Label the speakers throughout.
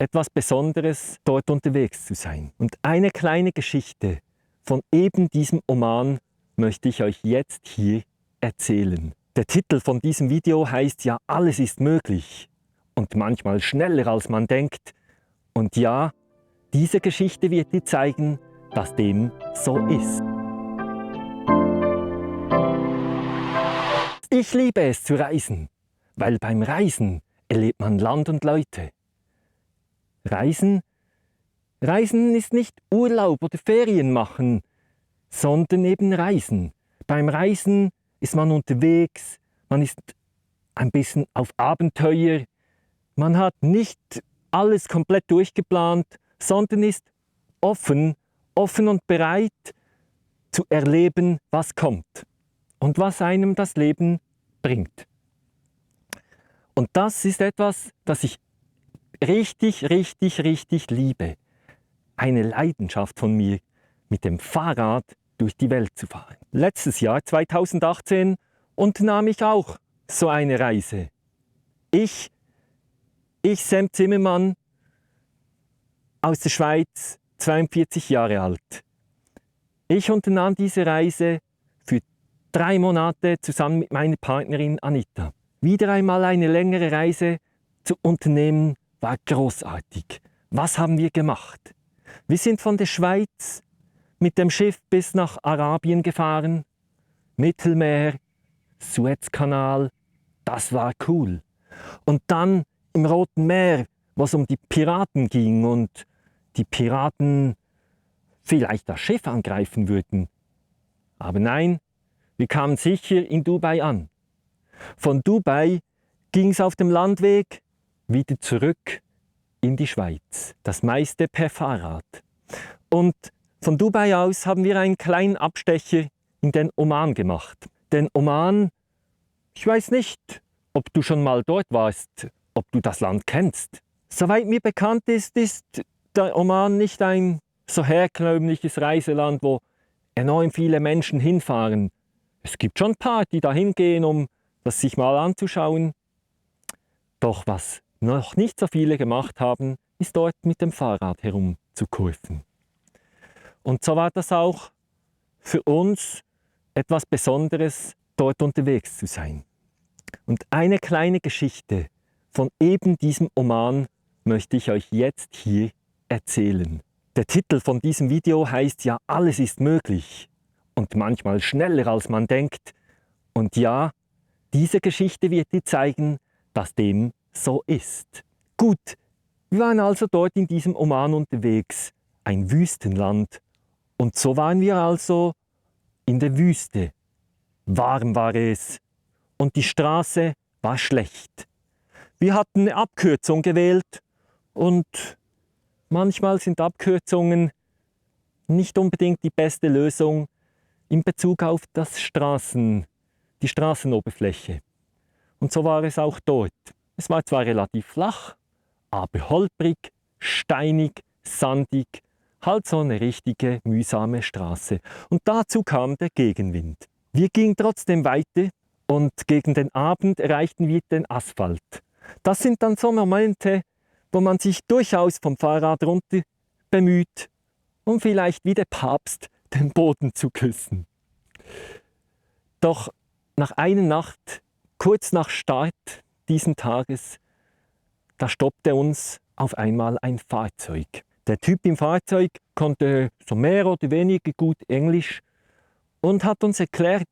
Speaker 1: etwas Besonderes, dort unterwegs zu sein. Und eine kleine Geschichte von eben diesem Oman möchte ich euch jetzt hier erzählen. Der Titel von diesem Video heißt ja, alles ist möglich und manchmal schneller als man denkt. Und ja, diese Geschichte wird dir zeigen, dass dem so ist. Ich liebe es zu reisen, weil beim Reisen erlebt man Land und Leute. Reisen ist nicht Urlaub oder Ferien machen, sondern eben Reisen. Beim Reisen ist man unterwegs, man ist ein bisschen auf Abenteuer, man hat nicht alles komplett durchgeplant, sondern ist offen und bereit zu erleben, was kommt und was einem das Leben bringt. Und das ist etwas, das ich richtig liebe. Eine Leidenschaft von mir, mit dem Fahrrad durch die Welt zu fahren. Letztes Jahr, 2018, unternahm ich auch so eine Reise. Ich, Sam Zimmermann, aus der Schweiz, 42 Jahre alt. Ich unternahm diese Reise für 3 Monate zusammen mit meiner Partnerin Anita. Wieder einmal eine längere Reise zu unternehmen, war großartig. Was haben wir gemacht? Wir sind von der Schweiz mit dem Schiff bis nach Arabien gefahren, Mittelmeer, Suezkanal, das war cool. Und dann im Roten Meer, wo es um die Piraten ging und die Piraten vielleicht das Schiff angreifen würden. Aber nein, wir kamen sicher in Dubai an. Von Dubai ging es auf dem Landweg wieder zurück in die Schweiz. Das meiste per Fahrrad. Und von Dubai aus haben wir einen kleinen Abstecher in den Oman gemacht. Den Oman, ich weiß nicht, ob du schon mal dort warst, ob du das Land kennst. Soweit mir bekannt ist, ist der Oman nicht ein so herkömmliches Reiseland, wo enorm viele Menschen hinfahren. Es gibt schon ein paar, die da hingehen, um das sich mal anzuschauen. Doch was noch nicht so viele gemacht haben, ist dort mit dem Fahrrad herumzukurven. Und so war das auch für uns etwas Besonderes, dort unterwegs zu sein. Und eine kleine Geschichte von eben diesem Oman möchte ich euch jetzt hier erzählen. Der Titel von diesem Video heißt ja, alles ist möglich und manchmal schneller als man denkt. Und ja, diese Geschichte wird dir zeigen, dass dem so ist. Gut, wir waren also dort in diesem Oman unterwegs, ein Wüstenland. Und so waren wir also in der Wüste. Warm war es und die Straße war schlecht. Wir hatten eine Abkürzung gewählt und manchmal sind Abkürzungen nicht unbedingt die beste Lösung in Bezug auf die Straßenoberfläche. Und so war es auch dort. Es war zwar relativ flach, aber holprig, steinig, sandig, halt so eine richtige mühsame Straße. Und dazu kam der Gegenwind. Wir gingen trotzdem weiter und gegen den Abend erreichten wir den Asphalt. Das sind dann so Momente, wo man sich durchaus vom Fahrrad runter bemüht, um vielleicht wie der Papst den Boden zu küssen. Doch nach einer Nacht, kurz nach Start diesen Tages, da stoppte uns auf einmal ein Fahrzeug. Der Typ im Fahrzeug konnte so mehr oder weniger gut Englisch und hat uns erklärt,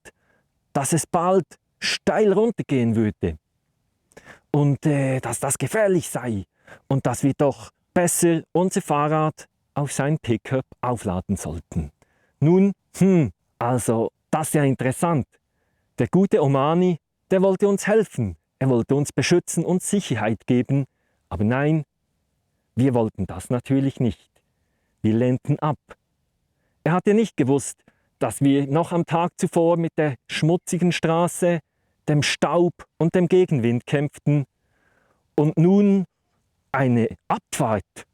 Speaker 1: dass es bald steil runtergehen würde und dass das gefährlich sei und dass wir doch besser unser Fahrrad auf sein Pickup aufladen sollten. Nun, also das ist ja interessant. Der gute Omani, der wollte uns helfen, er wollte uns beschützen, uns Sicherheit geben, aber nein, wir wollten das natürlich nicht. Wir lehnten ab. Er hat ja nicht gewusst, dass wir noch am Tag zuvor mit der schmutzigen Straße, dem Staub und dem Gegenwind kämpften und nun eine Abfahrt,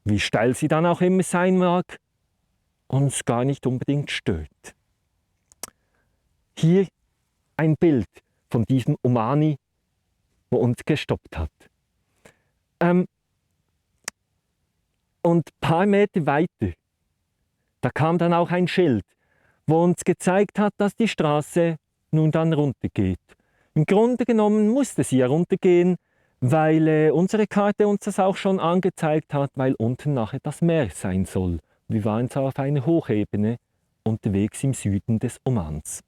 Speaker 1: wie steil sie dann auch immer sein mag, uns gar nicht unbedingt stört. Hier ein Bild von diesem Omani, wo uns gestoppt hat. Und ein paar Meter weiter, da kam dann auch ein Schild, wo uns gezeigt hat, dass die Straße nun dann runtergeht. Im Grunde genommen musste sie ja runtergehen, weil unsere Karte uns das auch schon angezeigt hat, weil unten nachher das Meer sein soll. Wir waren zwar auf einer Hochebene unterwegs im Süden des Omans.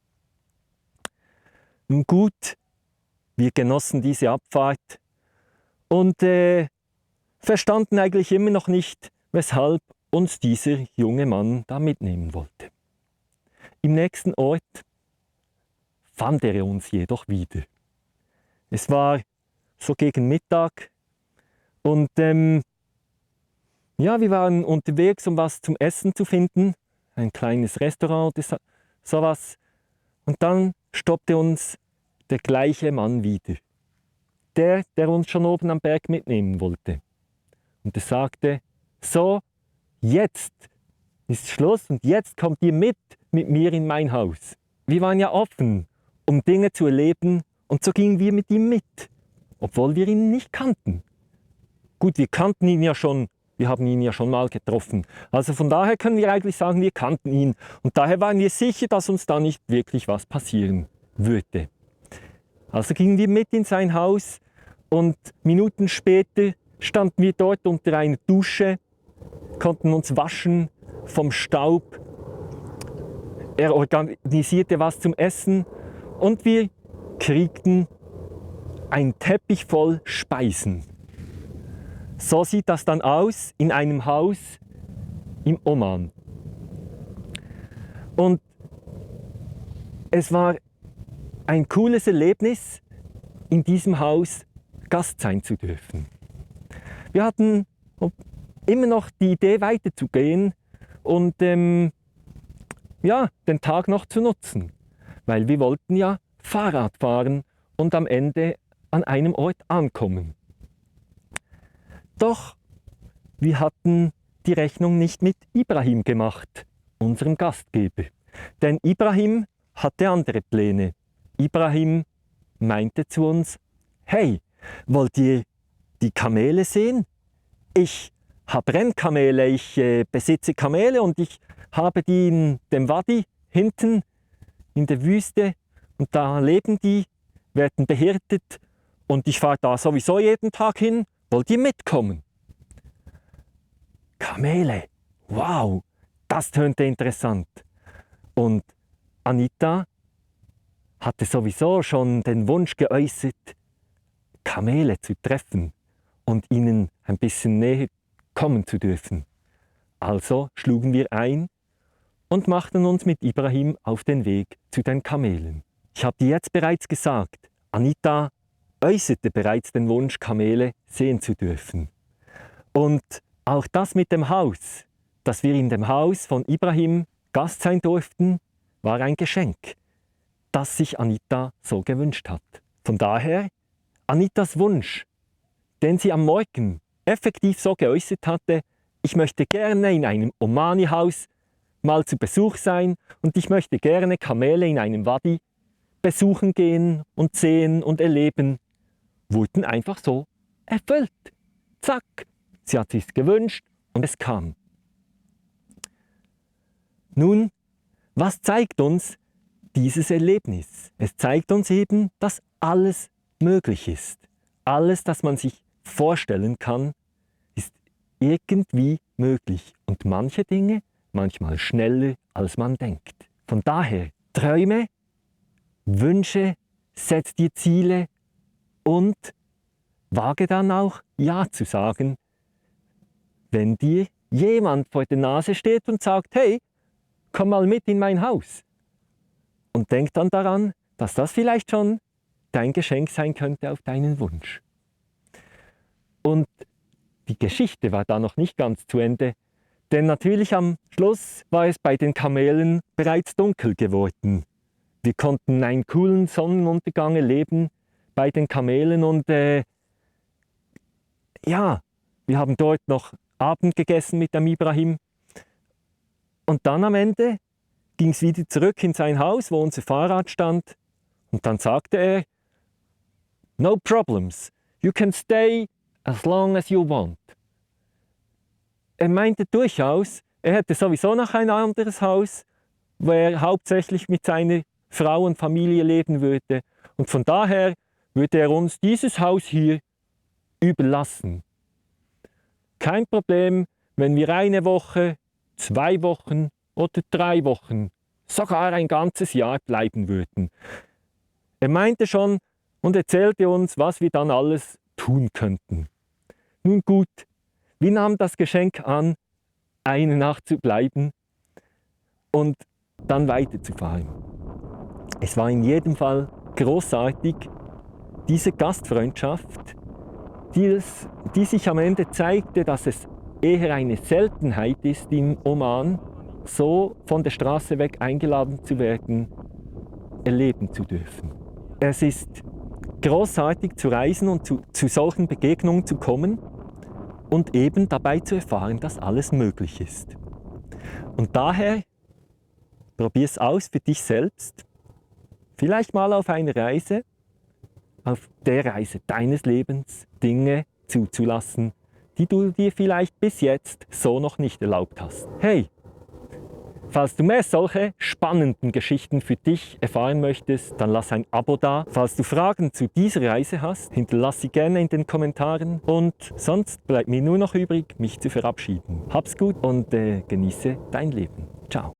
Speaker 1: Nun gut, wir genossen diese Abfahrt und verstanden eigentlich immer noch nicht, weshalb uns dieser junge Mann da mitnehmen wollte. Im nächsten Ort fand er uns jedoch wieder. Es war so gegen Mittag und ja, wir waren unterwegs, um was zum Essen zu finden, ein kleines Restaurant oder sowas. Und dann stoppte uns der gleiche Mann wieder, der uns schon oben am Berg mitnehmen wollte. Und er sagte, so, jetzt ist Schluss und jetzt kommt ihr mit mir in mein Haus. Wir waren ja offen, um Dinge zu erleben und so gingen wir mit ihm mit, obwohl wir ihn nicht kannten. Gut, wir kannten ihn ja schon, wir haben ihn ja schon mal getroffen. Also von daher können wir eigentlich sagen, wir kannten ihn und daher waren wir sicher, dass uns da nicht wirklich was passieren würde. Also gingen wir mit in sein Haus und Minuten später standen wir dort unter einer Dusche, konnten uns waschen vom Staub. Er organisierte was zum Essen und wir kriegten einen Teppich voll Speisen. So sieht das dann aus in einem Haus im Oman. Und es war ein cooles Erlebnis, in diesem Haus Gast sein zu dürfen. Wir hatten immer noch die Idee weiterzugehen und ja, den Tag noch zu nutzen, weil wir wollten ja Fahrrad fahren und am Ende an einem Ort ankommen. Doch wir hatten die Rechnung nicht mit Ibrahim gemacht, unserem Gastgeber. Denn Ibrahim hatte andere Pläne. Ibrahim meinte zu uns, hey, wollt ihr die Kamele sehen? Ich habe Rennkamele, ich besitze Kamele und ich habe die in dem Wadi hinten in der Wüste und da leben die, werden behirtet und ich fahre da sowieso jeden Tag hin. Wollt ihr mitkommen? Kamele, wow, das tönte interessant. Und Anita hatte sowieso schon den Wunsch geäußert, Kamele zu treffen und ihnen ein bisschen näher kommen zu dürfen. Also schlugen wir ein und machten uns mit Ibrahim auf den Weg zu den Kamelen. Ich habe dir jetzt bereits gesagt, Anita äußerte bereits den Wunsch, Kamele sehen zu dürfen. Und auch das mit dem Haus, dass wir in dem Haus von Ibrahim Gast sein durften, war ein Geschenk, das sich Anita so gewünscht hat. Von daher, Anitas Wunsch, den sie am Morgen effektiv so geäußert hatte, ich möchte gerne in einem Omani-Haus mal zu Besuch sein und ich möchte gerne Kamele in einem Wadi besuchen gehen und sehen und erleben, wurden einfach so erfüllt. Zack, sie hat sich's gewünscht und es kam. Nun, was zeigt uns dieses Erlebnis? Es zeigt uns eben, dass alles möglich ist. Alles, das man sich vorstellen kann, ist irgendwie möglich. Und manche Dinge manchmal schneller, als man denkt. Von daher, Träume, Wünsche, setz dir Ziele und wage dann auch Ja zu sagen, wenn dir jemand vor der Nase steht und sagt, hey, komm mal mit in mein Haus. Und denk dann daran, dass das vielleicht schon dein Geschenk sein könnte auf deinen Wunsch. Und die Geschichte war da noch nicht ganz zu Ende, denn natürlich am Schluss war es bei den Kamelen bereits dunkel geworden. Wir konnten einen coolen Sonnenuntergang erleben bei den Kamelen und ja, wir haben dort noch Abend gegessen mit dem Ibrahim. Und dann am Ende ging es wieder zurück in sein Haus, wo unser Fahrrad stand. Und dann sagte er, no problems, you can stay as long as you want. er meinte durchaus, er hätte sowieso noch ein anderes Haus, wo er hauptsächlich mit seiner Frau und Familie leben würde. Und von daher würde er uns dieses Haus hier überlassen. Kein Problem, wenn wir eine Woche, 2 Wochen oder 3 Wochen, sogar ein ganzes Jahr bleiben würden. Er meinte schon und erzählte uns, was wir dann alles tun könnten. Nun gut, wir nahmen das Geschenk an, eine Nacht zu bleiben und dann weiterzufahren. Es war in jedem Fall großartig, diese Gastfreundschaft, die sich am Ende zeigte, dass es eher eine Seltenheit ist, in Oman so von der Straße weg eingeladen zu werden, erleben zu dürfen. Es ist großartig zu reisen und zu solchen Begegnungen zu kommen und eben dabei zu erfahren, dass alles möglich ist. Und daher probier es aus für dich selbst, vielleicht mal auf einer Reise, auf der Reise deines Lebens Dinge zuzulassen, die du dir vielleicht bis jetzt so noch nicht erlaubt hast. Hey, falls du mehr solche spannenden Geschichten für dich erfahren möchtest, dann lass ein Abo da. Falls du Fragen zu dieser Reise hast, hinterlass sie gerne in den Kommentaren. Und sonst bleibt mir nur noch übrig, mich zu verabschieden. Hab's gut und genieße dein Leben. Ciao.